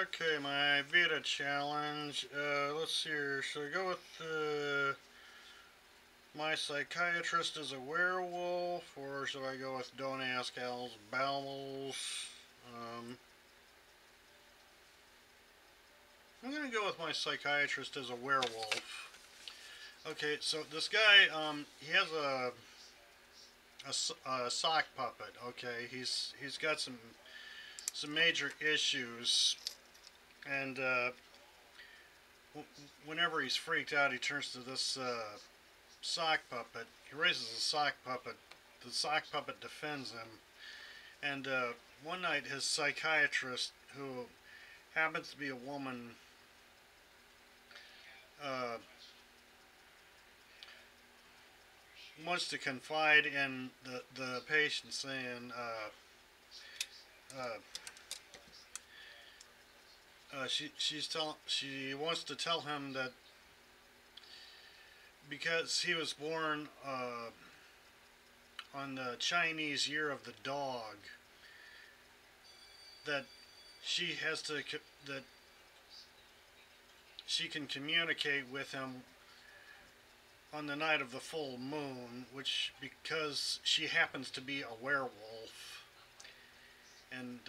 Okay, my Vita challenge. Let's see here. Should I go with my psychiatrist is a werewolf, or should I go with don't ask Al's bowels? Um, I'm gonna go with my psychiatrist as a werewolf. Okay, so this guy, he has a sock puppet. Okay, he's got some major issues, and whenever he's freaked out, he turns to this sock puppet. He raises a sock puppet. The sock puppet defends him. And one night, his psychiatrist, who happens to be a woman, uh, wants to confide in the patient, saying uh, she wants to tell him that because he was born on the Chinese year of the dog, that she has to that she can communicate with him on the night of the full moon, which because she happens to be a werewolf, and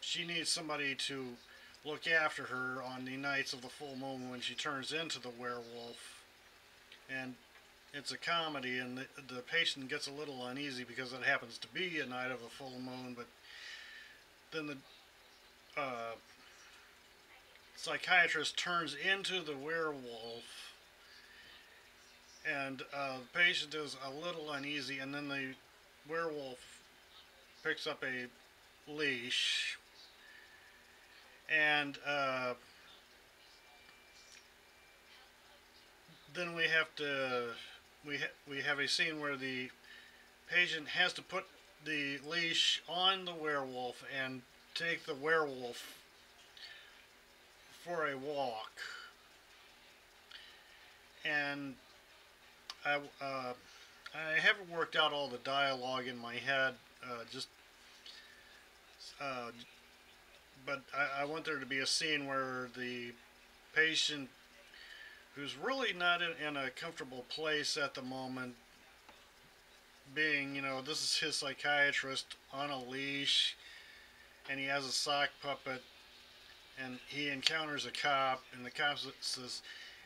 she needs somebody to look after her on the nights of the full moon when she turns into the werewolf. And it's a comedy, and the patient gets a little uneasy because it happens to be a night of a full moon, but then the uh, psychiatrist turns into the werewolf, and the patient is a little uneasy, and then the werewolf picks up a leash, and then we have a scene where the patient has to put the leash on the werewolf and take the werewolf for a walk. And I haven't worked out all the dialogue in my head, just uh, but I want there to be a scene where the patient, who's really not in a comfortable place at the moment, being, this is his psychiatrist on a leash, and he has a sock puppet, and he encounters a cop, and the cop says,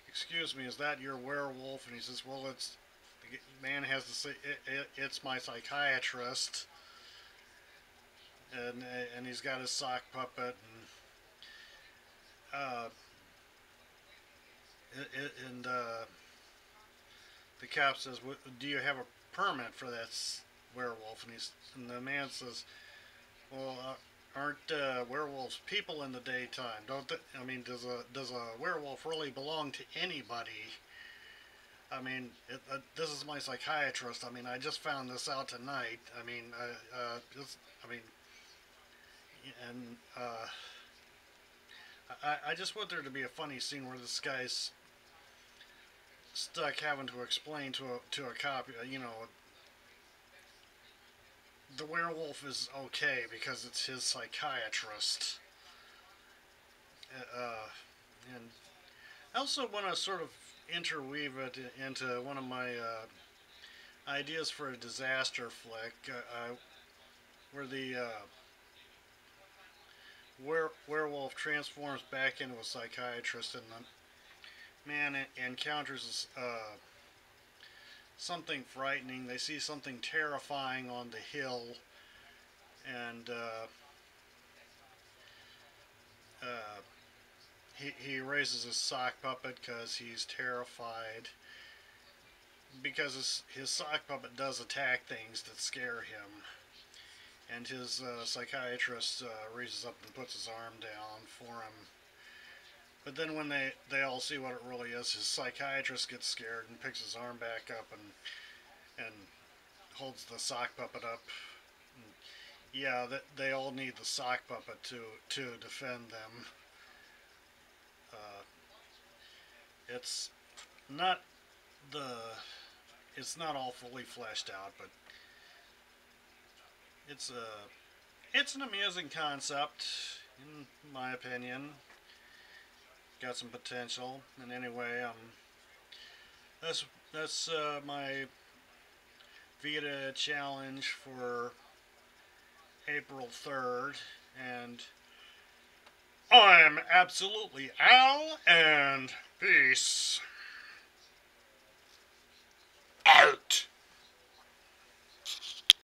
"Excuse me, is that your werewolf?" And he says, "Well, it's." The man has to say, "It's my psychiatrist," and he's got his sock puppet, uh, and the cop says, "Do you have a permit for that werewolf?" And the man says, "Well, aren't werewolves people in the daytime? Don't they? I mean, does a werewolf really belong to anybody? I mean, this is my psychiatrist. I mean, I just found this out tonight. I mean, I mean, and I just want there to be a funny scene where this guy's stuck having to explain to a cop, the werewolf is okay because it's his psychiatrist." And I also want to sort of interweave it into one of my ideas for a disaster flick, where the werewolf transforms back into a psychiatrist, and the man encounters something frightening. They see something terrifying on the hill, and uh, he raises his sock puppet because he's terrified. Because his sock puppet does attack things that scare him. And his psychiatrist reaches up and puts his arm down for him. But then when they all see what it really is, his psychiatrist gets scared and picks his arm back up and holds the sock puppet up. And yeah, they all need the sock puppet to defend them. Uh, it's not the it's not all fully fleshed out, but it's an amusing concept. in my opinion. Got some potential. And anyway, that's my Vita challenge for April 3rd, and I'm absolutely Al, and peace.